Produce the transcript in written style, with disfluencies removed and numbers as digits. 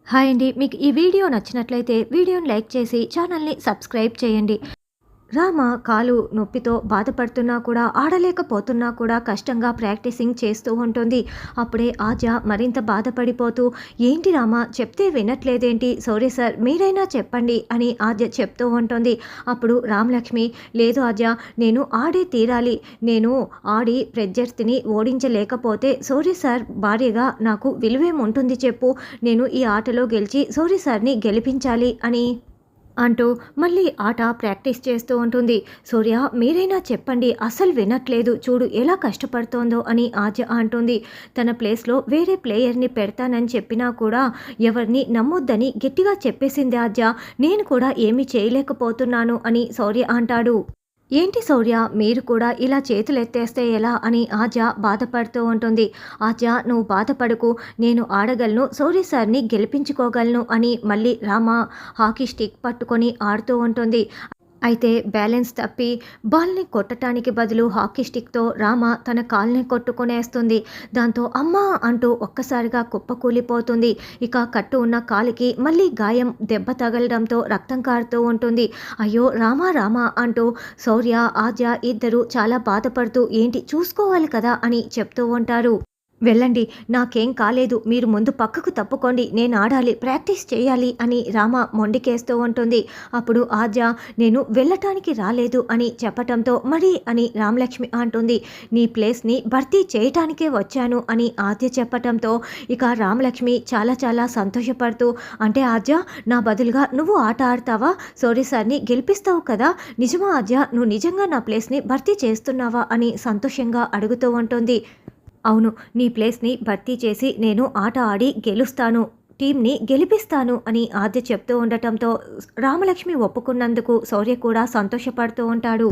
Hi అండి. మీకు ఈ వీడియో నచ్చినట్లయితే వీడియోని లైక్ చేసి ఛానల్‌ని సబ్స్క్రైబ్ చేయండి. రామ కాలు నొప్పితో బాధపడుతున్నా కూడా, ఆడలేకపోతున్నా కూడా కష్టంగా ప్రాక్టీసింగ్ చేస్తూ ఉంటుంది. అప్పుడే ఆద్య మరింత బాధపడిపోతూ, "ఏంటి రామ చెప్తే వినట్లేదేంటి? సారీ సార్ మీరైనా చెప్పండి" అని ఆద్య చెప్తూ ఉంటుంది. అప్పుడు రామలక్ష్మి, "లేదు ఆద్య, నేను ఆడే తీరాలి. నేను ఆడి ప్రత్యర్థిని ఓడించలేకపోతే సారీ సార్ భార్యగా నాకు విలువేముంటుంది చెప్పు? నేను ఈ ఆటలో గెలిచి సారీ సార్‌ని గెలిపించాలి" అని అంటూ మళ్ళీ ఆట ప్రాక్టీస్ చేస్తూ ఉంటుంది. "సూర్య మీరైనా చెప్పండి, అస్సలు వినట్లేదు చూడు ఎలా కష్టపడుతోందో" అని ఆద్య అంటుంది. తన ప్లేస్‌లో వేరే ప్లేయర్‌ని పెడతానని చెప్పినా కూడా ఎవరిని నమ్మొద్దని గట్టిగా చెప్పేసింది ఆద్య. "నేను కూడా ఏమీ చేయలేకపోతున్నాను" అని శౌర్య అంటాడు. "ఏంటి శౌర్య మీరు కూడా ఇలా చేతులెత్తేస్తే ఎలా" అని ఆద్య బాధపడుతూ ఉంటుంది. "ఆద్య నువ్వు బాధపడకు, నేను ఆడగలను, శౌర్య సార్‌ని గెలిపించుకోగలను" అని మళ్ళీ రామ హాకీ స్టిక్ పట్టుకొని ఆడుతూ ఉంటుంది. అయితే బ్యాలెన్స్ తప్పి బాల్‌ని కొట్టటానికి బదులు హాకీ స్టిక్‌తో రామ తన కాలుని కొట్టుకునేస్తుంది. దాంతో అమ్మా అంటూ ఒక్కసారిగా కుప్పకూలిపోతుంది. ఇక కట్టు ఉన్న కాలికి మళ్ళీ గాయం, దెబ్బ తగలడంతో రక్తం కారుతూ ఉంటుంది. "అయ్యో రామ రామ" అంటూ శౌర్య, ఆద్య ఇద్దరూ చాలా బాధపడుతూ, "ఏంటి చూసుకోవాలి కదా" అని చెప్తూ ఉంటారు. "వెళ్ళండి, నాకేం కాలేదు, మీరు ముందు పక్కకు తప్పుకోండి, నేను ఆడాలి, ప్రాక్టీస్ చేయాలి" అని రామ మొండికేస్తూ ఉంటుంది. అప్పుడు ఆద్య, "నేను వెళ్ళటానికి రాలేదు" అని చెప్పటంతో, "మరి" అని రామలక్ష్మి అంటుంది. "నీ ప్లేస్‌ని భర్తీ చేయటానికే వచ్చాను" అని ఆద్య చెప్పటంతో ఇక రామలక్ష్మి చాలా చాలా సంతోషపడుతూ, "అంటే ఆద్య నా బదులుగా నువ్వు ఆట ఆడతావా? సోరీ సార్‌ని గెలిపిస్తావు కదా? నిజమా ఆద్య, నువ్వు నిజంగా నా ప్లేస్‌ని భర్తీ చేస్తున్నావా" అని సంతోషంగా అడుగుతూ ఉంటుంది. "అవును, నీ ప్లేస్‌ని భర్తీ చేసి నేను ఆట ఆడి గెలుస్తాను, టీమ్‌ని గెలిపిస్తాను" అని ఆద్య చెప్తూ ఉండటంతో రామలక్ష్మి ఒప్పుకున్నందుకు శౌర్య కూడా సంతోషపడుతూ ఉంటాడు.